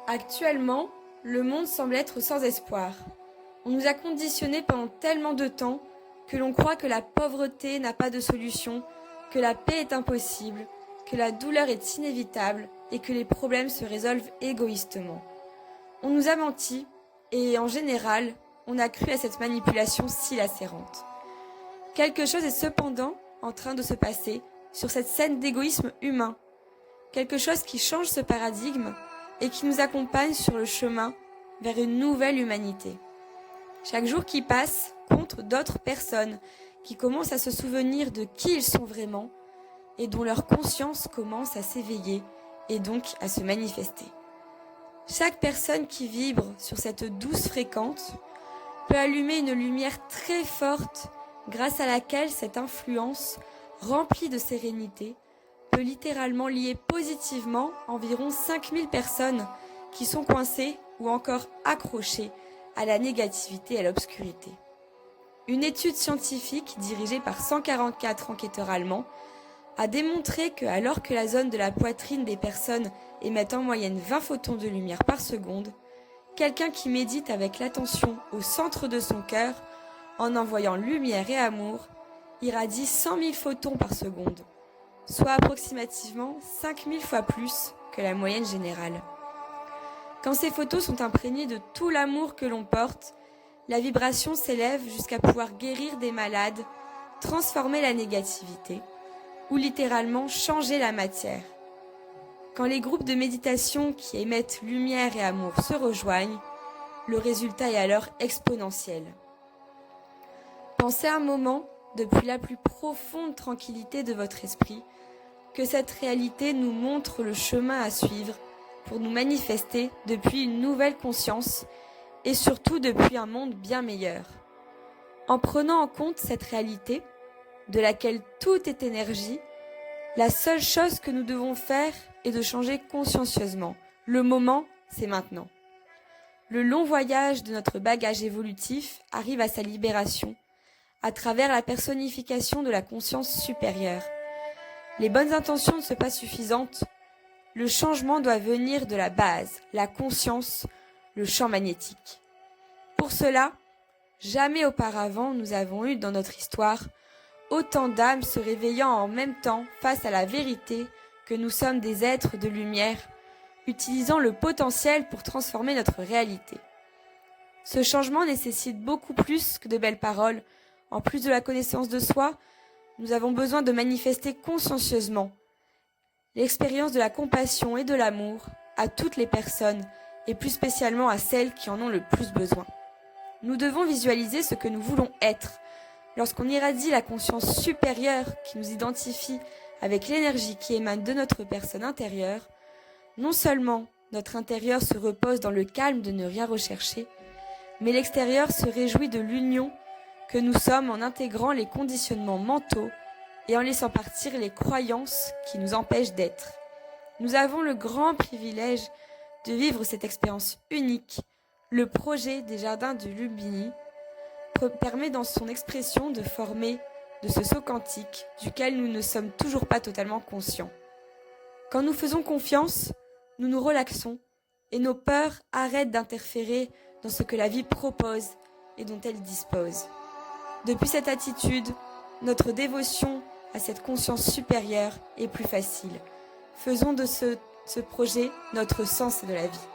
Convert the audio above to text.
Actuellement, le monde semble être sans espoir. On nous a conditionnés pendant tellement de temps que l'on croit que la pauvreté n'a pas de solution, que la paix est impossible, que la douleur est inévitable et que les problèmes se résolvent égoïstement. On nous a menti et, en général, on a cru à cette manipulation si lacérante. Quelque chose est cependant en train de se passer sur cette scène d'égoïsme humain. Quelque chose qui change ce paradigme et qui nous accompagne sur le chemin vers une nouvelle humanité. Chaque jour qui passe compte d'autres personnes qui commencent à se souvenir de qui ils sont vraiment et dont leur conscience commence à s'éveiller et donc à se manifester. Chaque personne qui vibre sur cette douce fréquence peut allumer une lumière très forte grâce à laquelle cette influence, remplie de sérénité, peut littéralement lier positivement environ 5000 personnes qui sont coincées ou encore accrochées à la négativité et à l'obscurité. Une étude scientifique dirigée par 144 enquêteurs allemands a démontré que alors que la zone de la poitrine des personnes émet en moyenne 20 photons de lumière par seconde, quelqu'un qui médite avec l'attention au centre de son cœur, en envoyant lumière et amour, irradie 100 000 photons par seconde, soit approximativement 5000 fois plus que la moyenne générale. Quand ces photos sont imprégnées de tout l'amour que l'on porte, la vibration s'élève jusqu'à pouvoir guérir des malades, transformer la négativité ou littéralement changer la matière. Quand les groupes de méditation qui émettent lumière et amour se rejoignent, le résultat est alors exponentiel. Pensez un moment, depuis la plus profonde tranquillité de votre esprit, que cette réalité nous montre le chemin à suivre pour nous manifester depuis une nouvelle conscience et surtout depuis un monde bien meilleur. En prenant en compte cette réalité, de laquelle tout est énergie, la seule chose que nous devons faire est de changer consciencieusement. Le moment, c'est maintenant. Le long voyage de notre bagage évolutif arrive à sa libération à travers la personnification de la conscience supérieure. Les bonnes intentions ne sont pas suffisantes. Le changement doit venir de la base, la conscience, le champ magnétique. Pour cela, jamais auparavant nous avons eu dans notre histoire autant d'âmes se réveillant en même temps face à la vérité que nous sommes des êtres de lumière, utilisant le potentiel pour transformer notre réalité. Ce changement nécessite beaucoup plus que de belles paroles. En plus de la connaissance de soi, nous avons besoin de manifester consciencieusement l'expérience de la compassion et de l'amour à toutes les personnes et plus spécialement à celles qui en ont le plus besoin. Nous devons visualiser ce que nous voulons être. Lorsqu'on irradie la conscience supérieure qui nous identifie avec l'énergie qui émane de notre personne intérieure, non seulement notre intérieur se repose dans le calme de ne rien rechercher, mais l'extérieur se réjouit de l'union que nous sommes en intégrant les conditionnements mentaux et en laissant partir les croyances qui nous empêchent d'être. Nous avons le grand privilège de vivre cette expérience unique. Le projet des jardins de Lumbini permet dans son expression de former de ce saut quantique duquel nous ne sommes toujours pas totalement conscients. Quand nous faisons confiance, nous nous relaxons et nos peurs arrêtent d'interférer dans ce que la vie propose et dont elle dispose. Depuis cette attitude, notre dévotion à cette conscience supérieure est plus facile. Faisons de ce projet notre sens de la vie.